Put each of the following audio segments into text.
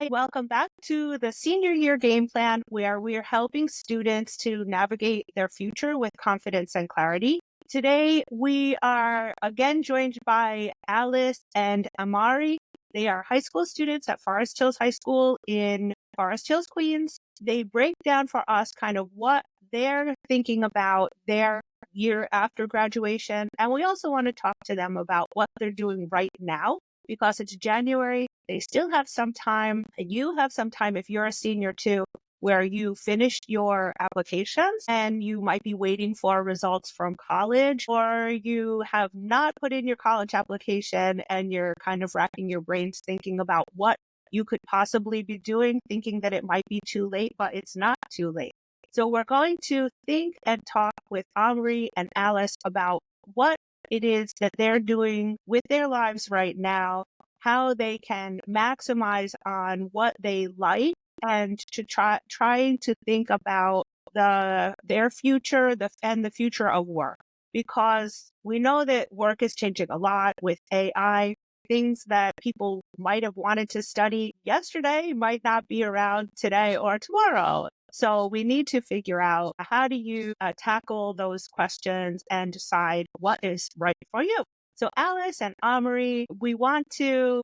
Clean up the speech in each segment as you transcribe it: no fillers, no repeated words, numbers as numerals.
Welcome back to the senior year game plan, where we are helping students to navigate their future with confidence and clarity. Today, we are again joined by Alice and Amari. They are high school students at Forest Hills High School in Forest Hills, Queens. They break down for us kind of what they're thinking about their year after graduation. And we also want to talk to them about what they're doing right now because it's January. They still have some time. You have some time if you're a senior too, where you finished your applications and you might be waiting for results from college, or you have not put in your college application and you're kind of racking your brains thinking about what you could possibly be doing, thinking that it might be too late, but it's not too late. So we're going to think and talk with Omri and Alice about what it is that they're doing with their lives right now, how they can maximize on what they like, and to trying to think about their future, and the future of work. Because we know that work is changing a lot with AI. Things that people might have wanted to study yesterday might not be around today or tomorrow. So we need to figure out, how do you tackle those questions and decide what is right for you. So Alice and Amarie,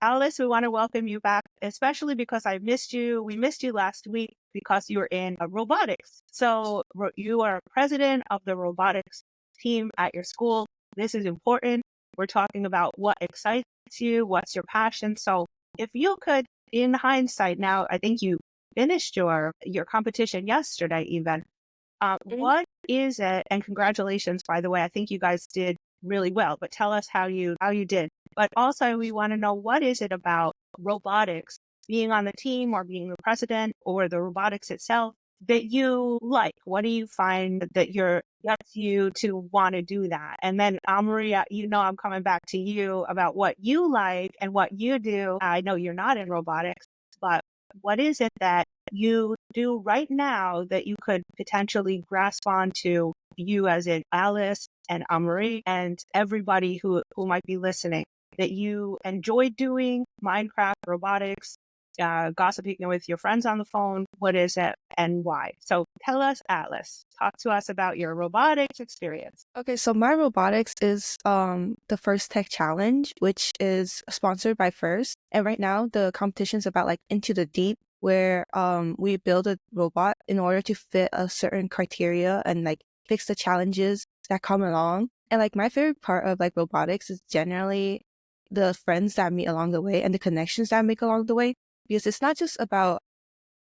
Alice, we want to welcome you back, especially because I missed you. We missed you last week because you were in robotics. So you are president of the robotics team at your school. This is important. We're talking about what excites you, what's your passion. So if you could, in hindsight now, I think you finished your competition yesterday even. What is it? And congratulations, by the way. I think you guys did really well, but tell us how you did. But also, we want to know, what is it about robotics, being on the team or being the president or the robotics itself, that you like? What do you find that gets you to want to do that? And then Maria, I'm coming back to you about what you like and what you do. I know you're not in robotics, but what is it that you do right now that you could potentially grasp onto, you as in Alice and Amarie and everybody who might be listening, that you enjoy doing? Minecraft, robotics, gossiping with your friends on the phone. What is it and why? So tell us, Alice, talk to us about your robotics experience. Okay, so my robotics is the First Tech Challenge, which is sponsored by First. And right now the competition's about like Into the Deep, where we build a robot in order to fit a certain criteria and like fix the challenges that come along. And like my favorite part of like robotics is generally the friends that I meet along the way and the connections that I make along the way, because it's not just about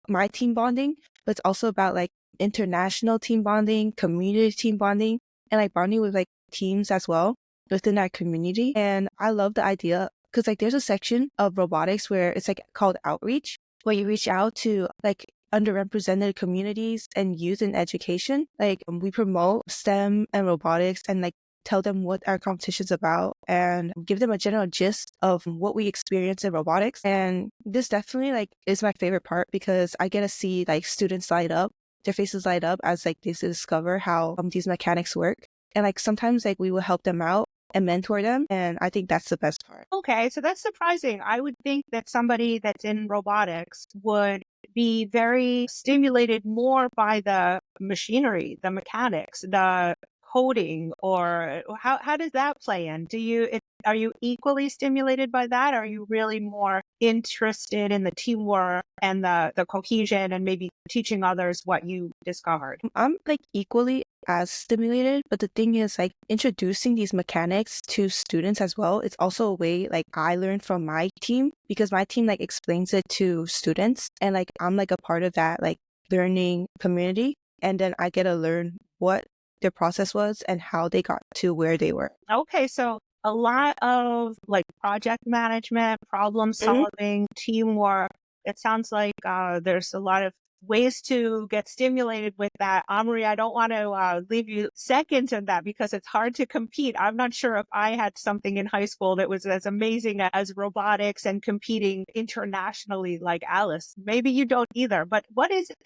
my team bonding, but it's also about like international team bonding, community team bonding, and like bonding with like teams as well within that community. And I love the idea because like there's a section of robotics where it's like called outreach, where you reach out to like underrepresented communities and youth in education. Like we promote STEM and robotics and like tell them what our competition's about and give them a general gist of what we experience in robotics. And this definitely like is my favorite part because I get to see like students light up, their faces light up as like they discover how these mechanics work. And like sometimes like we will help them out and mentor them. And I think that's the best part. Okay, so that's surprising. I would think that somebody that's in robotics would be very stimulated more by the machinery, the mechanics, the coding, or how does that play in? Are you equally stimulated by that? Or are you really more interested in the teamwork and the cohesion and maybe teaching others what you discovered? I'm like equally as stimulated, but the thing is like introducing these mechanics to students as well. It's also a way like I learned from my team because my team like explains it to students and like I'm like a part of that like learning community. And then I get to learn what their process was and how they got to where they were. Okay, so a lot of like project management, problem solving, teamwork. It sounds like there's a lot of ways to get stimulated with that. Amory, I don't want to leave you second in that because it's hard to compete. I'm not sure if I had something in high school that was as amazing as robotics and competing internationally like Alice. Maybe you don't either, but what is it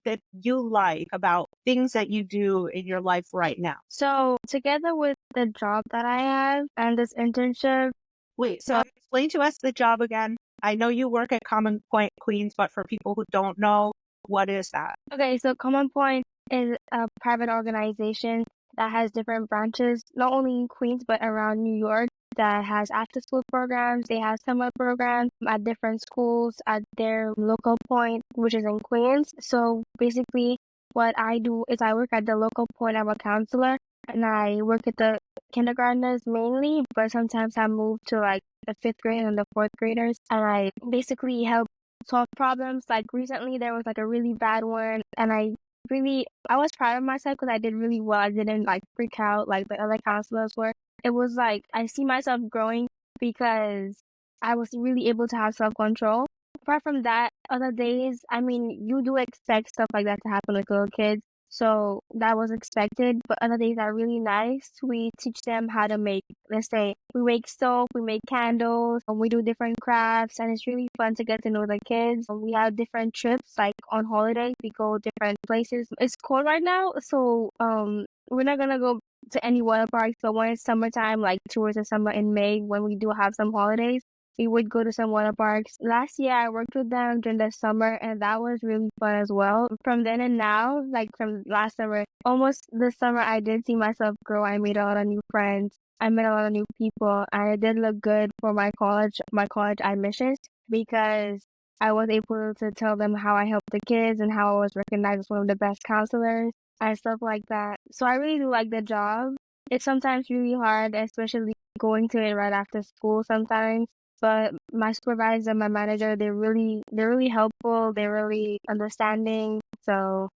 that you like about things that you do in your life right now? So together with the job that I have and this internship, Wait, so explain to us the job again. I know you work at Common Point Queens, but for people who don't know, what is that? Okay, so Common Point is a private organization that has different branches, not only in Queens, but around New York, that has after school programs. They have summer programs at different schools at their local point, which is in Queens. So basically, what I do is I work at the local point. I'm a counselor, and I work at the kindergartners mainly, but sometimes I move to like the fifth grade and the fourth graders, and I basically help solve problems. Like recently, there was like a really bad one, and I was proud of myself because I did really well. I didn't like freak out like the other counselors were. It was like I see myself growing because I was really able to have self control. Apart from that, other days, I mean, you do expect stuff like that to happen with little kids. So that was expected, but other days are really nice. We teach them how to make, let's say, we make soap, we make candles, and we do different crafts, and it's really fun to get to know the kids. We have different trips, like on holidays, we go different places. It's cold right now, so we're not gonna go to any water parks, but when it's summertime, like towards the summer in May, when we do have some holidays, we would go to some water parks. Last year, I worked with them during the summer, and that was really fun as well. From then and now, like from last summer, almost this summer, I did see myself grow. I made a lot of new friends. I met a lot of new people. And it did look good for my college admissions, because I was able to tell them how I helped the kids and how I was recognized as one of the best counselors and stuff like that. So I really do like the job. It's sometimes really hard, especially going to it right after school sometimes. But my supervisor, my manager, they're really helpful. They're really understanding. So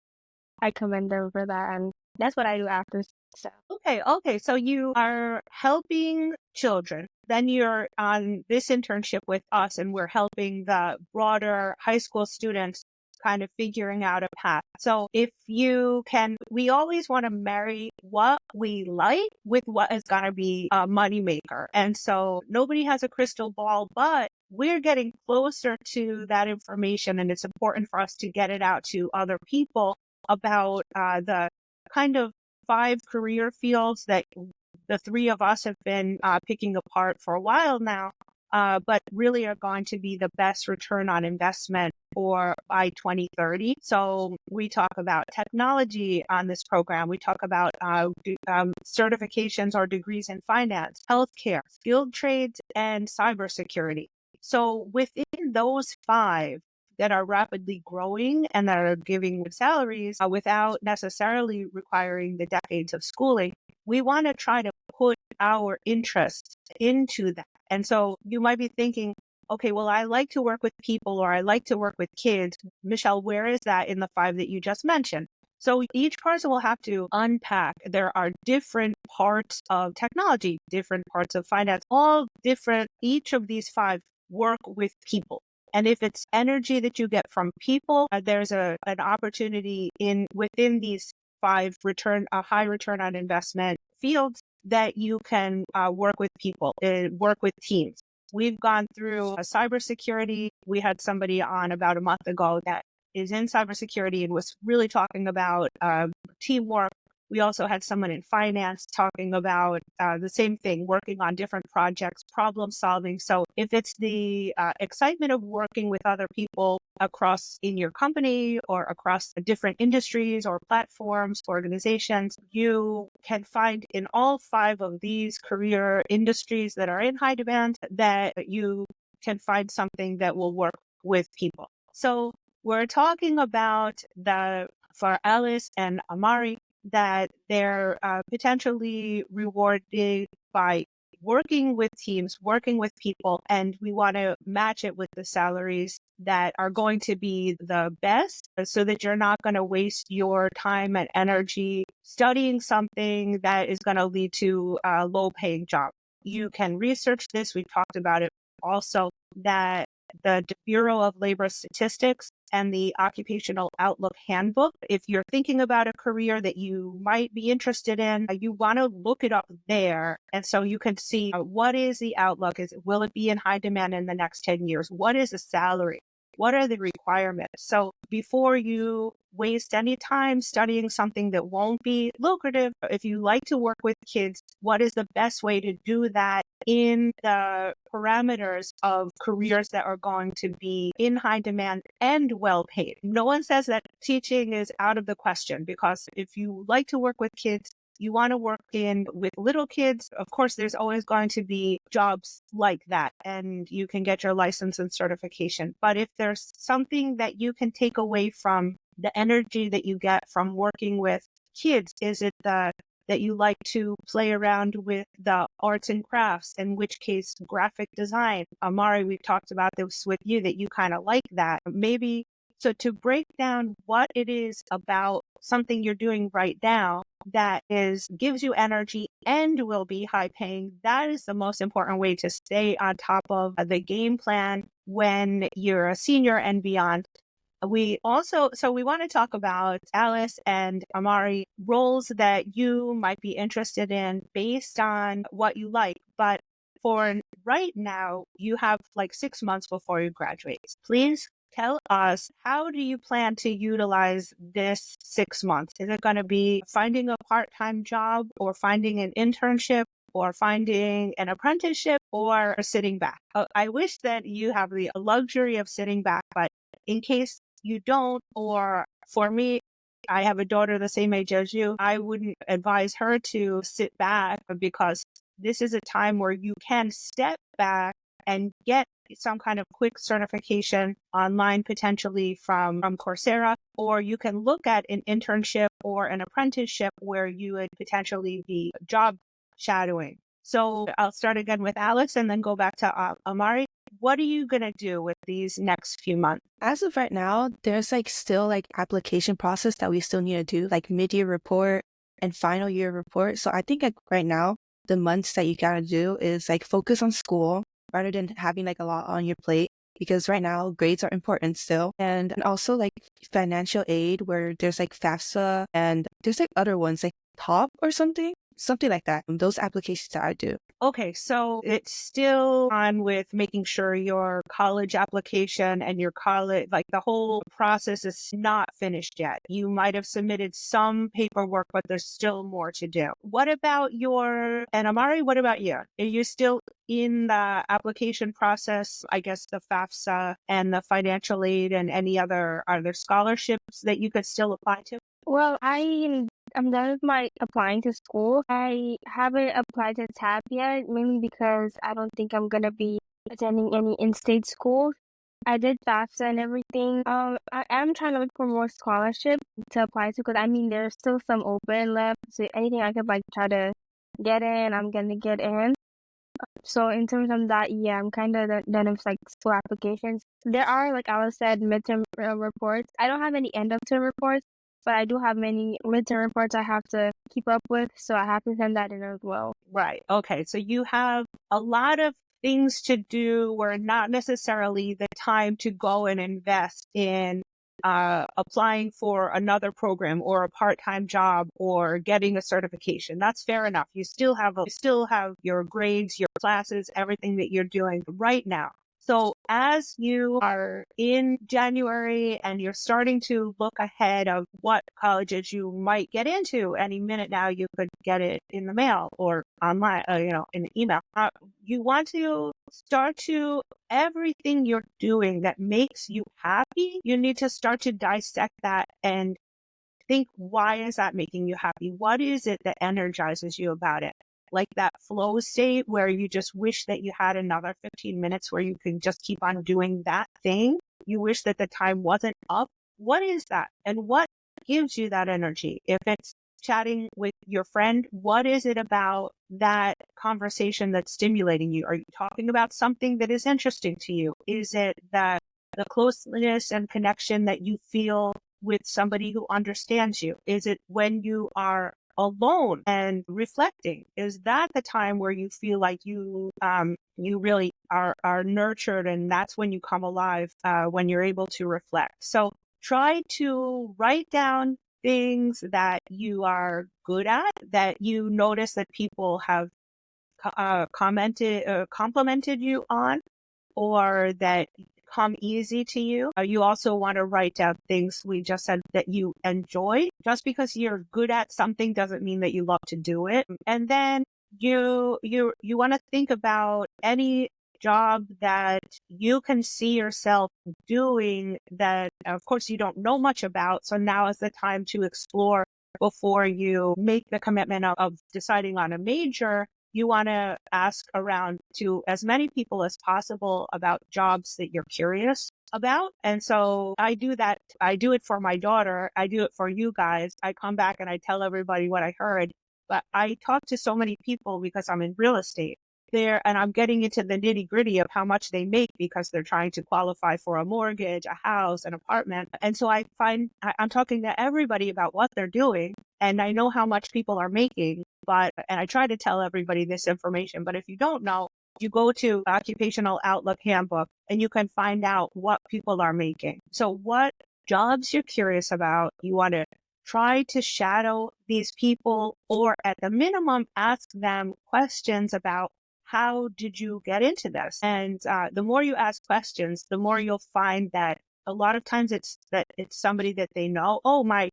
I commend them for that. And that's what I do after. So Okay. So you are helping children. Then you're on this internship with us, and we're helping the broader high school students kind of figuring out a path. So if you can, we always want to marry what we like with what is going to be a moneymaker. And so nobody has a crystal ball, but we're getting closer to that information, and it's important for us to get it out to other people about the kind of 5 career fields that the 3 of us have been picking apart for a while now, but really are going to be the best return on investment for by 2030. So we talk about technology on this program. We talk about certifications or degrees in finance, healthcare, skilled trades, and cybersecurity. So within those 5, that are rapidly growing and that are giving salaries without necessarily requiring the decades of schooling, we want to try to put our interests into that. And so you might be thinking, okay, well, I like to work with people, or I like to work with kids. Michelle, where is that in the 5 that you just mentioned? So each person will have to unpack. There are different parts of technology, different parts of finance, all different. Each of these 5 work with people. And if it's energy that you get from people, there's an opportunity within these 5 high return on investment fields that you can work with people, work with teams. We've gone through cybersecurity. We had somebody on about a month ago that is in cybersecurity and was really talking about teamwork. We also had someone in finance talking about the same thing, working on different projects, problem solving. So if it's the excitement of working with other people across in your company or across different industries or platforms, organizations, you can find in all 5 of these career industries that are in high demand that you can find something that will work with people. So we're talking about for Alice and Amarie, that they're potentially rewarded by working with teams, working with people, and we want to match it with the salaries that are going to be the best, so that you're not going to waste your time and energy studying something that is going to lead to a low-paying job. You can research this. We talked about it also, that the Bureau of Labor Statistics and the Occupational Outlook Handbook. If you're thinking about a career that you might be interested in, you want to look it up there. And so you can see what is the outlook? Will it be in high demand in the next 10 years? What is the salary? What are the requirements? So before you waste any time studying something that won't be lucrative, if you like to work with kids, what is the best way to do that in the parameters of careers that are going to be in high demand and well paid? No one says that teaching is out of the question, because if you like to work with kids, you want to work with little kids, of course, there's always going to be jobs like that, and you can get your license and certification. But if there's something that you can take away from the energy that you get from working with kids, is it that you like to play around with the arts and crafts, in which case graphic design? Amarie, we've talked about this with you, that you kind of like that. Maybe, so to break down what it is about something you're doing right now that gives you energy and will be high paying, that is the most important way to stay on top of the game plan when you're a senior and beyond. We want to talk about, Alice and Amarie, roles that you might be interested in based on what you like. But for right now, you have like 6 months before you graduate. Please tell us, how do you plan to utilize this 6 months? Is it going to be finding a part-time job, or finding an internship, or finding an apprenticeship, or sitting back? I wish that you have the luxury of sitting back, but in case you don't, or for me, I have a daughter the same age as you, I wouldn't advise her to sit back, because this is a time where you can step back and get some kind of quick certification online, potentially from Coursera, or you can look at an internship or an apprenticeship where you would potentially be job shadowing. So I'll start again with Alex and then go back to Amarie. What are you going to do with these next few months? As of right now, there's still application process that we still need to do, like mid-year report and final year report. So I think right now, the months that you gotta do is focus on school rather than having a lot on your plate, because right now grades are important still. And also financial aid, where there's FAFSA, and there's other ones like TOP or something like that. Those applications that I do. Okay, so it's still on with making sure your college application and your college, the whole process is not finished yet. You might have submitted some paperwork, but there's still more to do. What about and Amarie, what about you? Are you still in the application process? I guess the FAFSA and the financial aid and are there scholarships that you could still apply to? Well, I'm done with my applying to school. I haven't applied to TAP yet, mainly because I don't think I'm gonna be attending any in-state schools. I did FAFSA and everything. I am trying to look for more scholarships to apply to, because there's still some open left. So anything I could try to get in, I'm gonna get in. So in terms of that, yeah, I'm kind of done with school applications. There are, like Alice said, midterm reports. I don't have any end of term reports, but I do have many midterm reports I have to keep up with, so I have to send that in as well. Right. Okay. So you have a lot of things to do, where not necessarily the time to go and invest in applying for another program or a part-time job or getting a certification. That's fair enough. You still have your grades, your classes, everything that you're doing right now. So as you are in January and you're starting to look ahead of what colleges you might get into, any minute now you could get it in the mail or online, in an email. You want to start to, everything you're doing that makes you happy, you need to start to dissect that and think, why is that making you happy? What is it that energizes you about it? Like that flow state where you just wish that you had another 15 minutes where you can just keep on doing that thing. You wish that the time wasn't up. What is that? And what gives you that energy? If it's chatting with your friend, what is it about that conversation that's stimulating you? Are you talking about something that is interesting to you? Is it that the closeness and connection that you feel with somebody who understands you? Is it when you are alone and reflecting? Is that the time where you feel like you really are nurtured, and that's when you come alive, when you're able to reflect? So try to write down things that you are good at, that you notice that people have complimented you on, or that come easy to you. You also want to write down things we just said that you enjoy. Just because you're good at something doesn't mean that you love to do it. And then you want to think about any job that you can see yourself doing that, of course, you don't know much about. So now is the time to explore before you make the commitment of deciding on a major. You want to ask around to as many people as possible about jobs that you're curious about. And so I do that. I do it for my daughter. I do it for you guys. I come back and I tell everybody what I heard. But I talk to so many people because I'm in real estate there, and I'm getting into the nitty gritty of how much they make because they're trying to qualify for a mortgage, a house, an apartment. And so I'm talking to everybody about what they're doing, and I know how much people are making, and I try to tell everybody this information. But if you don't know, you go to Occupational Outlook Handbook and you can find out what people are making. So what jobs you're curious about, you want to try to shadow these people, or at the minimum, ask them questions about how did you get into this? And the more you ask questions, the more you'll find that a lot of times it's somebody that they know. Oh, my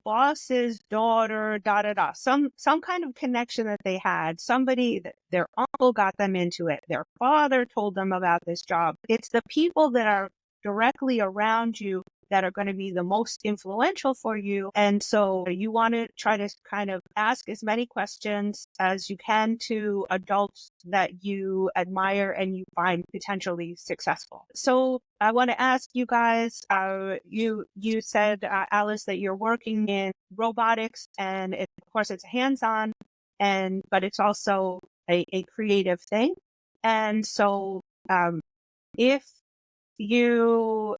boss's daughter, da da da. Some kind of connection that they had. Somebody that their uncle got them into it. Their father told them about this job. It's the people that are directly around you that are going to be the most influential for you. And so you want to try to kind of ask as many questions as you can to adults that you admire and you find potentially successful. So I want to ask you guys, you said, Alice, that you're working in robotics, and of course it's hands-on, but it's also a creative thing. And so if you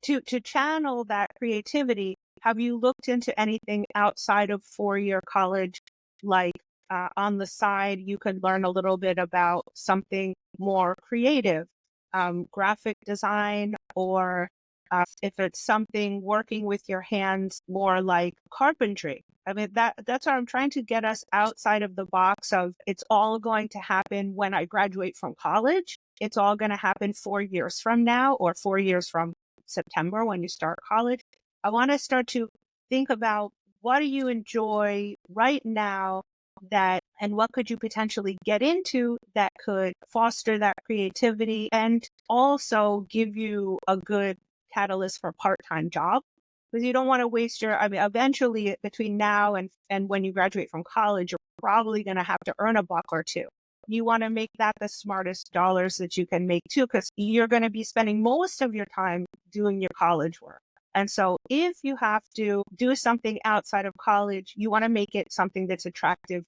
to channel that creativity, have you looked into anything outside of four-year college? Like on the side, you could learn a little bit about something more creative, graphic design, or if it's something working with your hands, more like carpentry. I mean, that's what I'm trying to get us outside of the box of it's all going to happen when I graduate from college. It's all going to happen 4 years from now, or 4 years from September when you start college. I want to start to think about what do you enjoy right now and what could you potentially get into that could foster that creativity and also give you a good catalyst for part-time job. Because you don't want to waste eventually between now and when you graduate from college, you're probably going to have to earn a buck or two. You want to make that the smartest dollars that you can make too, because you're going to be spending most of your time doing your college work. And so if you have to do something outside of college, you want to make it something that's attractive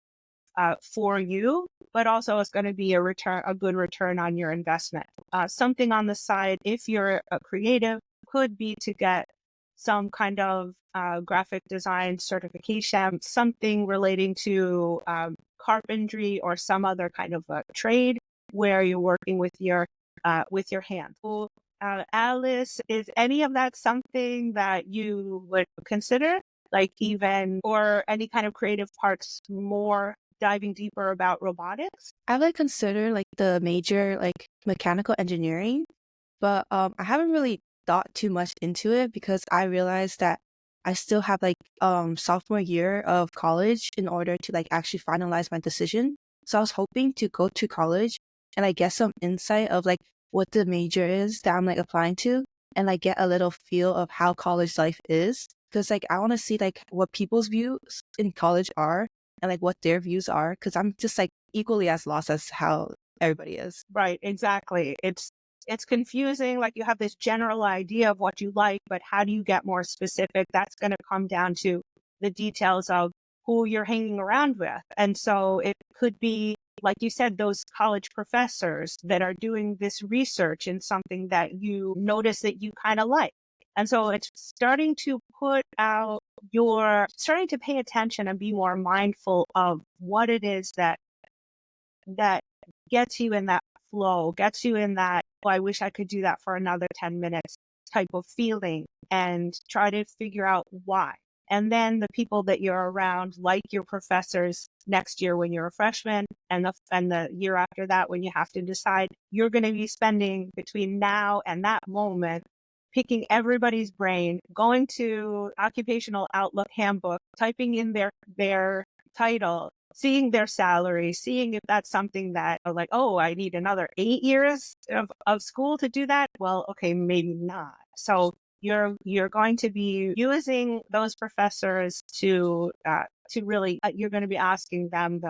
for you, but also it's going to be a good return on your investment. Something on the side, if you're a creative, could be to get some kind of graphic design certification, something relating to carpentry or some other kind of a trade where you're working with your hands. So, Alice, is any of that something that you would consider, like even, or any kind of creative parts more diving deeper about robotics? I would consider like the major like mechanical engineering, but I haven't really thought too much into it because I realized that I still have like sophomore year of college in order to like actually finalize my decision. So I was hoping to go to college and like get some insight of like what the major is that I'm like applying to, and like get a little feel of how college life is, because like I want to see like what people's views in college are and like what their views are, because I'm just like equally as lost as how everybody is. Right, exactly. It's confusing. Like you have this general idea of what you like, but how do you get more specific? That's going to come down to the details of who you're hanging around with. And so it could be, like you said, those college professors that are doing this research in something that you notice that you kind of like. And so it's starting to starting to pay attention and be more mindful of what it is that gets you in that flow, gets you in that, oh, I wish I could do that for another 10 minutes type of feeling, and try to figure out why. And then the people that you're around, like your professors next year when you're a freshman, and the year after that when you have to decide, you're going to be spending between now and that moment picking everybody's brain, going to Occupational Outlook handbook, typing in their title, seeing their salary, seeing if that's something that like, oh, I need another 8 years of school to do that. Well, okay, maybe not. So you're going to be using those professors to really you're going to be asking them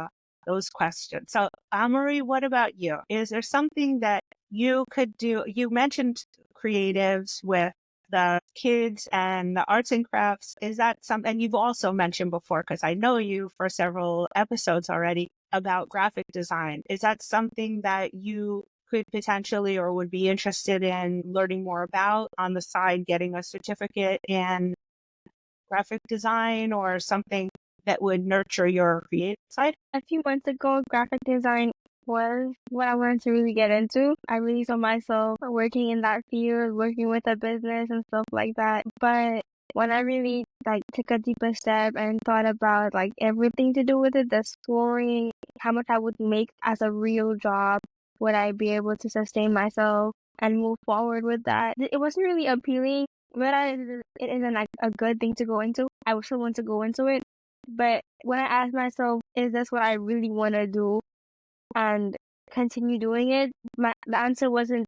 those questions. So Amarie, what about you? Is there something that you could do? You mentioned creatives with the kids and the arts and crafts. Is that something, and you've also mentioned before, because I know you for several episodes already, about graphic design. Is that something that you could potentially or would be interested in learning more about on the side, getting a certificate in graphic design or something that would nurture your creative side? A few months ago, graphic design was what I wanted to really get into. I really saw myself working in that field, working with a business and stuff like that. But when I really took a deeper step and thought about everything to do with it, the schooling, how much I would make as a real job, would I be able to sustain myself and move forward with that? It wasn't really appealing, but it isn't a good thing to go into. I still want to go into it. But when I asked myself, is this what I really want to do and continue doing it, the answer wasn't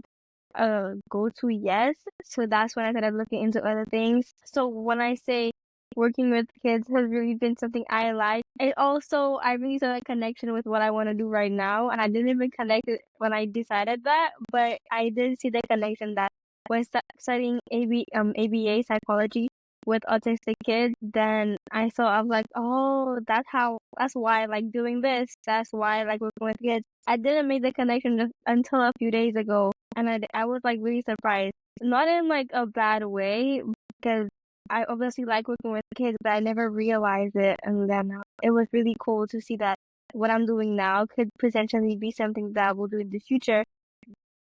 a go-to yes. So that's when I started looking into other things. So when I say working with kids has really been something I like, it also, I really saw a connection with what I want to do right now. And I didn't even connect it when I decided that, but I did see the connection that when studying ABA psychology with autistic kids, then I was like, oh, that's why I like doing this. That's why I like working with kids. I didn't make the connection just until a few days ago. And I was really surprised. Not in a bad way, because I obviously like working with kids, but I never realized it. And then it was really cool to see that what I'm doing now could potentially be something that I will do in the future.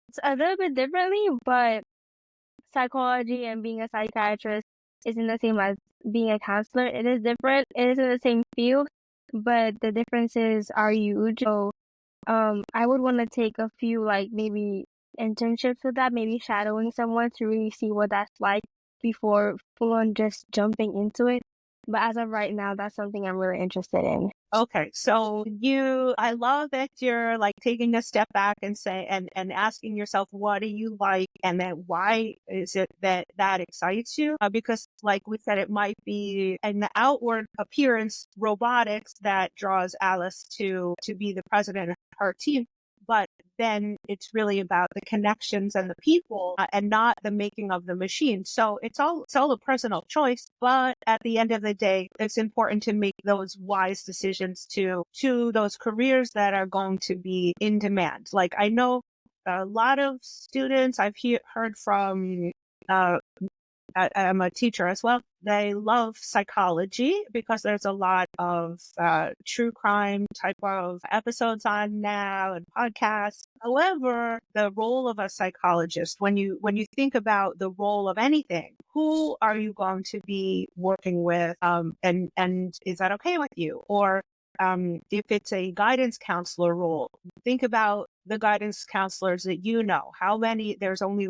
It's a little bit differently, but psychology and being a psychiatrist isn't the same as being a counselor. It is different. It is in the same field, but the differences are huge. So, I would want to take a few maybe internships with that, maybe shadowing someone to really see what that's like before full on just jumping into it. But as of right now, that's something I'm really interested in. Okay, so I love that you're taking a step back and and asking yourself, what do you like? And then why is it that excites you? Because like we said, it might be an outward appearance, robotics, that draws Alice to be the president of her team. But then it's really about the connections and the people and not the making of the machine. So it's all a personal choice. But at the end of the day, it's important to make those wise decisions to those careers that are going to be in demand. Like I know a lot of students I've heard from, I'm a teacher as well. They love psychology because there's a lot of true crime type of episodes on now and podcasts. However, the role of a psychologist, when you think about the role of anything, who are you going to be working with? And is that okay with you? Or if it's a guidance counselor role, think about the guidance counselors that you know. How many? There's only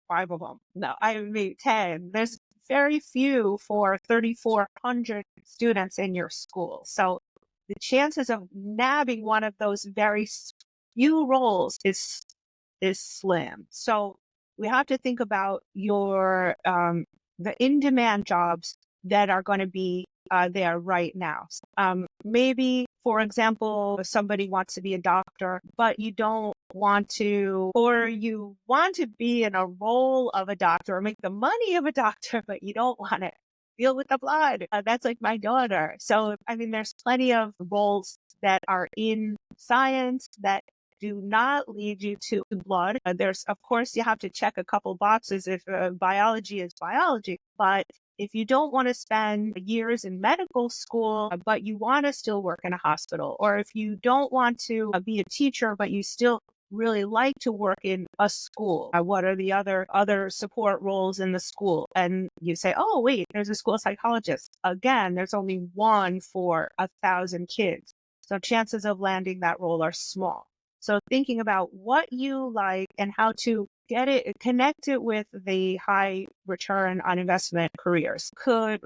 5 of them. No, I mean 10. There's very few for 3,400 students in your school. So the chances of nabbing one of those very few roles is slim. So we have to think about your the in-demand jobs that are going to be there right now. Maybe, for example, if somebody wants to be a doctor, but you don't want to, or you want to be in a role of a doctor or make the money of a doctor, but you don't want to deal with the blood. That's like my daughter. So, I mean, there's plenty of roles that are in science that do not lead you to blood. There's, of course, you have to check a couple boxes if biology is biology, but if you don't want to spend years in medical school, but you want to still work in a hospital, or if you don't want to be a teacher, but you still really like to work in a school? What are the other support roles in the school? And you say, oh, wait, there's a school psychologist. Again, there's only one for 1,000 kids. So chances of landing that role are small. So thinking about what you like and how to connect it with the high return on investment careers.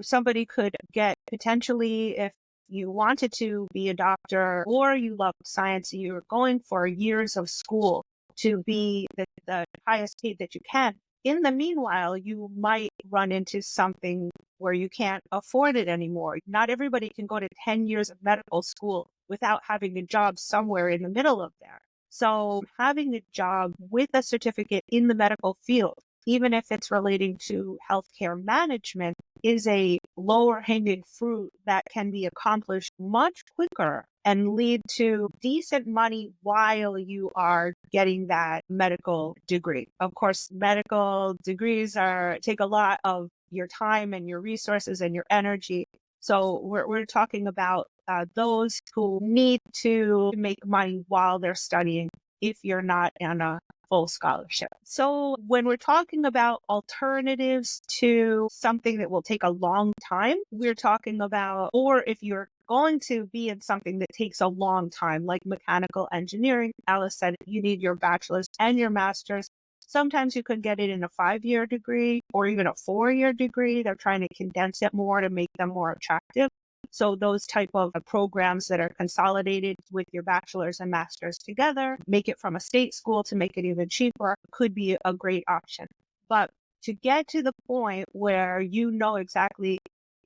Somebody could get potentially, if you wanted to be a doctor or you love science, you're going for years of school to be the highest paid that you can. In the meanwhile, you might run into something where you can't afford it anymore. Not everybody can go to 10 years of medical school without having a job somewhere in the middle of there. So having a job with a certificate in the medical field, even if it's relating to healthcare management, is a lower hanging fruit that can be accomplished much quicker and lead to decent money while you are getting that medical degree. Of course, medical degrees take a lot of your time and your resources and your energy. So we're talking about those who need to make money while they're studying if you're not on a full scholarship. So when we're talking about alternatives to something that will take a long time, we're talking about, or if you're going to be in something that takes a long time, like mechanical engineering, Alice said, you need your bachelor's and your master's. Sometimes you could get it in a 5-year degree or even a 4-year degree. They're trying to condense it more to make them more attractive. So those type of programs that are consolidated with your bachelor's and master's together, make it from a state school to make it even cheaper, could be a great option. But to get to the point where you know exactly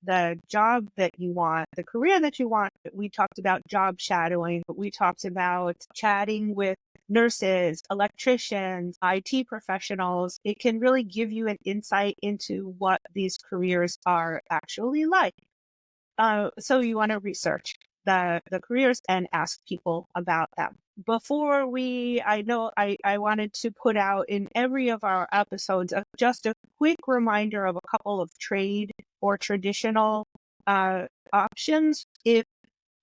the job that you want, the career that you want, we talked about job shadowing, we talked about chatting with nurses, electricians, IT professionals. It can really give you an insight into what these careers are actually like. So you want to research the careers and ask people about them. Before I wanted to put out in every of our episodes just a quick reminder of a couple of trade or traditional options if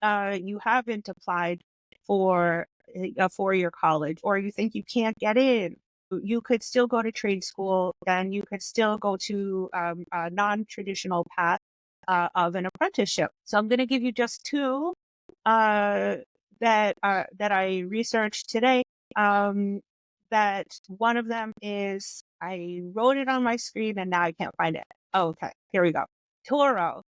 you haven't applied for a 4-year college or you think you can't get in. You could still go to trade school and you could still go to a non-traditional path of an apprenticeship. So I'm going to give you just two that I researched today. That one of them is, I wrote it on my screen and now I can't find it. Oh, okay, here we go. Toro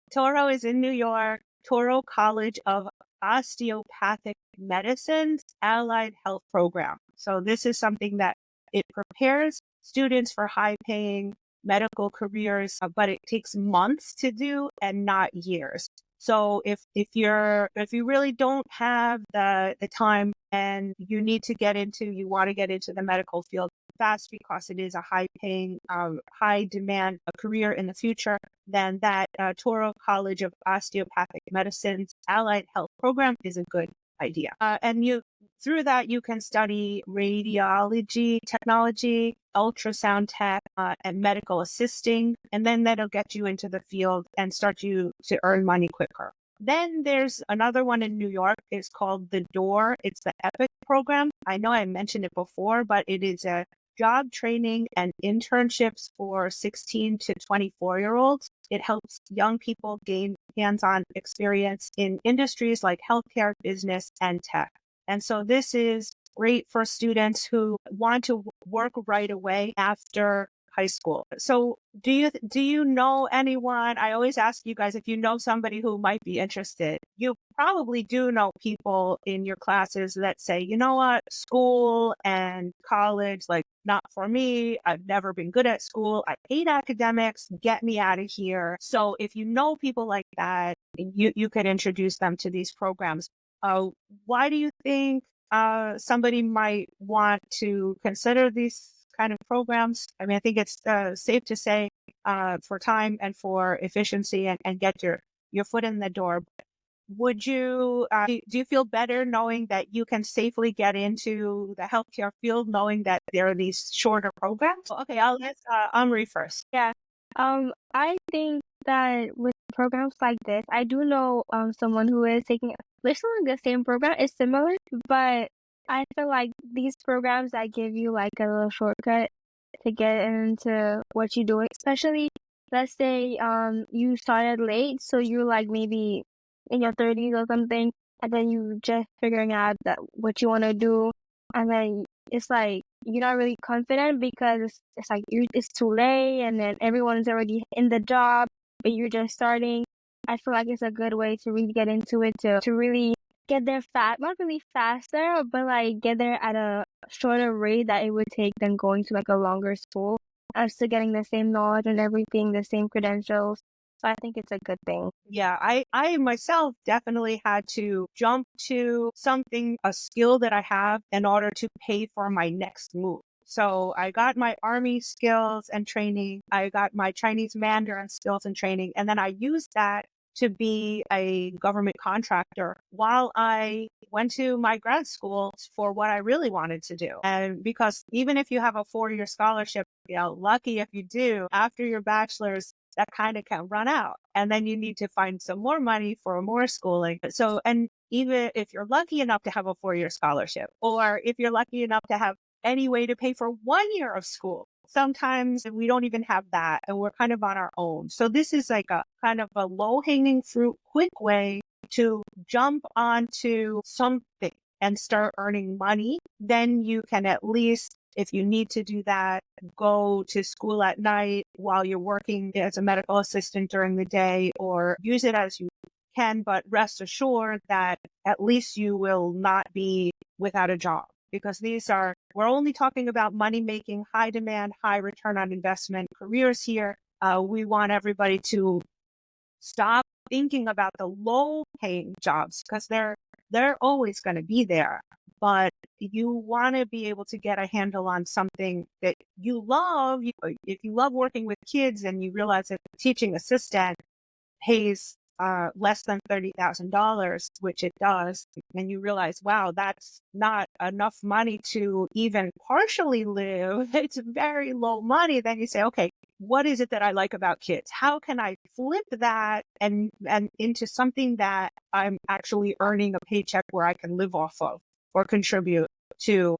is in New York. Toro College of Osteopathic Medicine's Allied Health Program. So this is something that it prepares students for high-paying medical careers, but it takes months to do and not years. So if you really don't have the time and you want to get into the medical field fast because it is a high paying, high demand career in the future, then that Toro College of Osteopathic Medicine's Allied Health Program is a good idea. And through that, you can study radiology technology, ultrasound tech, and medical assisting, and then that'll get you into the field and start you to earn money quicker. Then there's another one in New York. It's called The Door. It's the EPIC program. I know I mentioned it before, but it is a job training and internships for 16 to 24-year-olds. It helps young people gain hands-on experience in industries like healthcare, business, and tech. And so this is great for students who want to work right away after high school. So do you know anyone? I always ask you guys if you know somebody who might be interested. You probably do know people in your classes that say, you know what, school and college, like, not for me. I've never been good at school. I hate academics. Get me out of here. So if you know people like that, you could introduce them to these programs. Why do you think somebody might want to consider these kind of programs? I mean, I think it's safe to say for time and for efficiency and get your foot in the door. Would you, do you feel better knowing that you can safely get into the healthcare field, knowing that there are these shorter programs? Okay, I'll let Amarie first. Yeah. I think that with programs like this, I do know someone who is taking literally the same program. It's similar, but I feel like these programs that give you like a little shortcut to get into what you do, especially let's say you started late, so you're like maybe in your 30s or something, and then you just figuring out that what you want to do, and then it's like you're not really confident because it's like it's too late, and then everyone's already in the job, but you're just starting. I feel like it's a good way to really get into it to really get there not really faster, but like get there at a shorter rate that it would take than going to like a longer school as to getting the same knowledge and everything, the same credentials. So I think it's a good thing. Yeah, I myself definitely had to jump to something, a skill that I have in order to pay for my next move. So I got my Army skills and training. I got my Chinese Mandarin skills and training. And then I used that to be a government contractor while I went to my grad school for what I really wanted to do. And because even if you have a 4-year scholarship, lucky if you do, after your bachelor's, that kind of can run out. And then you need to find some more money for more schooling. So, and even if you're lucky enough to have a 4-year scholarship, or if you're lucky enough to have any way to pay for 1 year of school, sometimes we don't even have that and we're kind of on our own. So this is like a kind of a low hanging fruit, quick way to jump onto something and start earning money. Then you can at least, if you need to do that, go to school at night while you're working as a medical assistant during the day, or use it as you can, but rest assured that at least you will not be without a job. Because we're only talking about money making, high demand, high return on investment careers here. We want everybody to stop thinking about the low paying jobs because they're always going to be there. But you want to be able to get a handle on something that you love. If you love working with kids and you realize that the teaching assistant pays less than $30,000, which it does, and you realize, wow, that's not enough money to even partially live. It's very low money. Then you say, okay, what is it that I like about kids? How can I flip that and into something that I'm actually earning a paycheck where I can live off of or contribute to,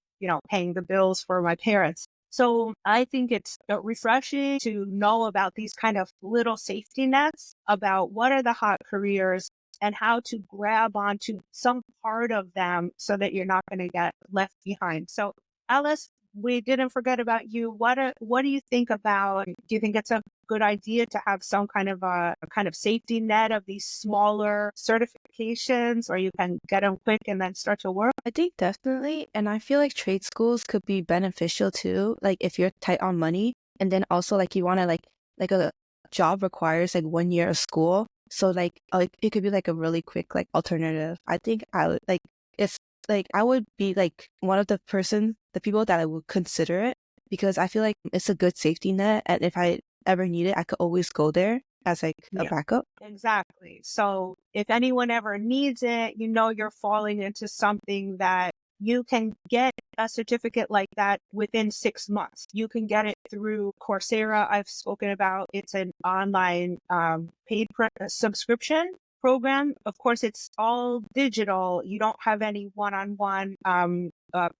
paying the bills for my parents. So I think it's refreshing to know about these kind of little safety nets about what are the hot careers and how to grab onto some part of them so that you're not going to get left behind. So Alice, we didn't forget about you. What do you think about? Do you think it's a good idea to have some kind of a kind of safety net of these smaller certifications, or you can get them quick and then start to work? I think definitely. And I feel like trade schools could be beneficial too. Like if you're tight on money and then also like you want to like a job requires like 1 year of school. So like it could be like a really quick like alternative. I think I would like if like I would be like one of the people that I would consider it because I feel like it's a good safety net. And if I ever need it, I could always go there as like a Yeah. backup. Exactly. So if anyone ever needs it, you're falling into something that you can get a certificate like that within 6 months. You can get it through Coursera. I've spoken about it's an online paid subscription program. Of course, it's all digital. You don't have any one-on-one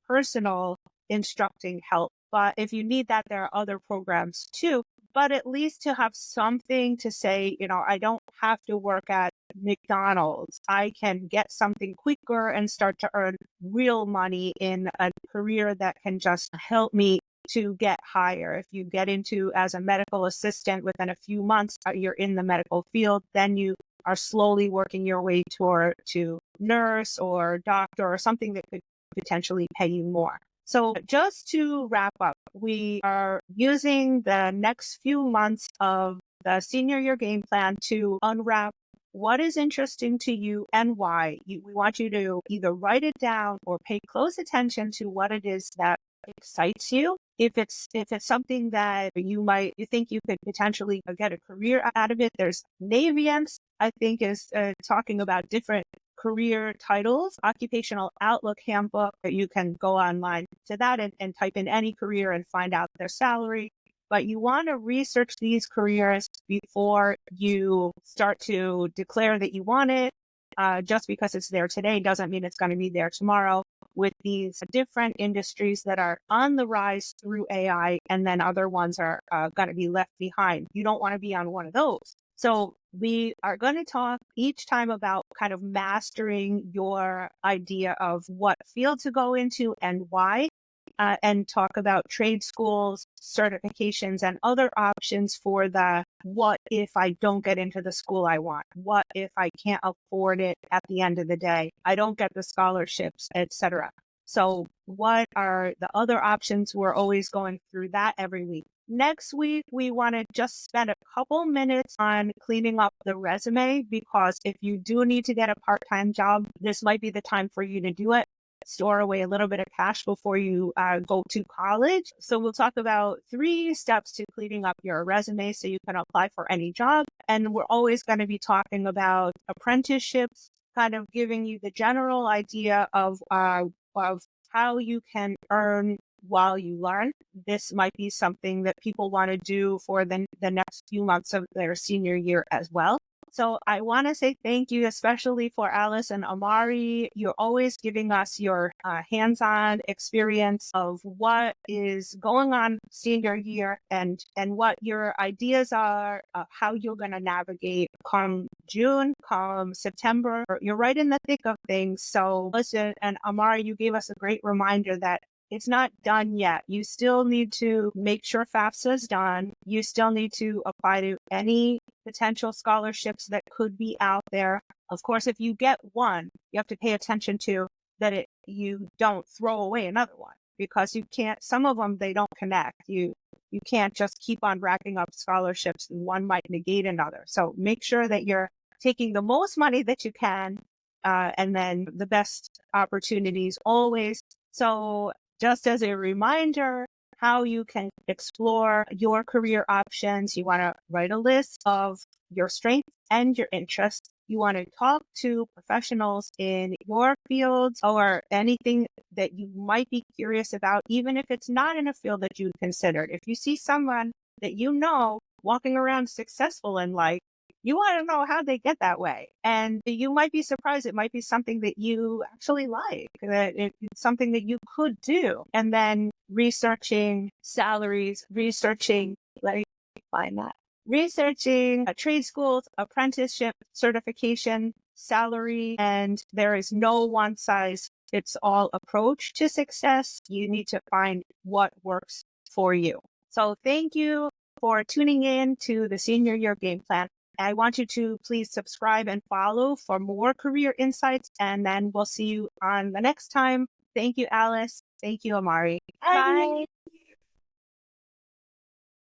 personal instructing help. But if you need that, there are other programs too. But at least to have something to say, I don't have to work at McDonald's. I can get something quicker and start to earn real money in a career that can just help me to get higher. If you get into as a medical assistant within a few months, you're in the medical field, then you are slowly working your way to nurse or doctor or something that could potentially pay you more. So just to wrap up, we are using the next few months of the senior year game plan to unwrap what is interesting to you and why. We want you to either write it down or pay close attention to what it is that excites you. If it's something that you think you could potentially get a career out of it, there's Naviance, I think, is talking about different career titles, occupational outlook handbook. You can go online to that and type in any career and find out their salary. But you want to research these careers before you start to declare that you want it. Just because it's there today doesn't mean it's going to be there tomorrow. with these different industries that are on the rise through AI, and then other ones are going to be left behind. You don't want to be on one of those. So we are going to talk each time about kind of mastering your idea of what field to go into and why, and talk about trade schools, certifications, and other options for the what if I don't get into the school I want? What if I can't afford it at the end of the day? I don't get the scholarships, etc. So what are the other options? We're always going through that every week. Next week, we want to just spend a couple minutes on cleaning up the resume, because if you do need to get a part-time job, this might be the time for you to do it. Store away a little bit of cash before you go to college. So we'll talk about 3 steps to cleaning up your resume so you can apply for any job. And we're always going to be talking about apprenticeships, kind of giving you the general idea of how you can earn while you learn. This might be something that people want to do for the next few months of their senior year as well. So I want to say thank you, especially for Alice and Amarie. You're always giving us your hands-on experience of what is going on senior year, and what your ideas are, how you're going to navigate come June, come September. You're right in the thick of things. So listen, and Amarie, you gave us a great reminder that it's not done yet. You still need to make sure FAFSA is done. You still need to apply to any potential scholarships that could be out there. Of course, if you get one, you have to pay attention to that you don't throw away another one, because you can't, some of them, they don't connect. You can't just keep on racking up scholarships, and one might negate another. So make sure that you're taking the most money that you can, and then the best opportunities always. So just as a reminder, how you can explore your career options, you want to write a list of your strengths and your interests. You want to talk to professionals in your fields or anything that you might be curious about, even if it's not in a field that you'd considered. If you see someone that you know walking around successful in life, you want to know how they get that way. And you might be surprised. It might be something that you actually like, that it's something that you could do. And then researching salaries, researching, let me find that, researching trade schools, apprenticeship, certification, salary. And there is no one size fits all approach to success. You need to find what works for you. So thank you for tuning in to the Senior Year Game Plan. I want you to please subscribe and follow for more career insights, and then we'll see you on the next time. Thank you, Alice. Thank you, Amarie. Bye.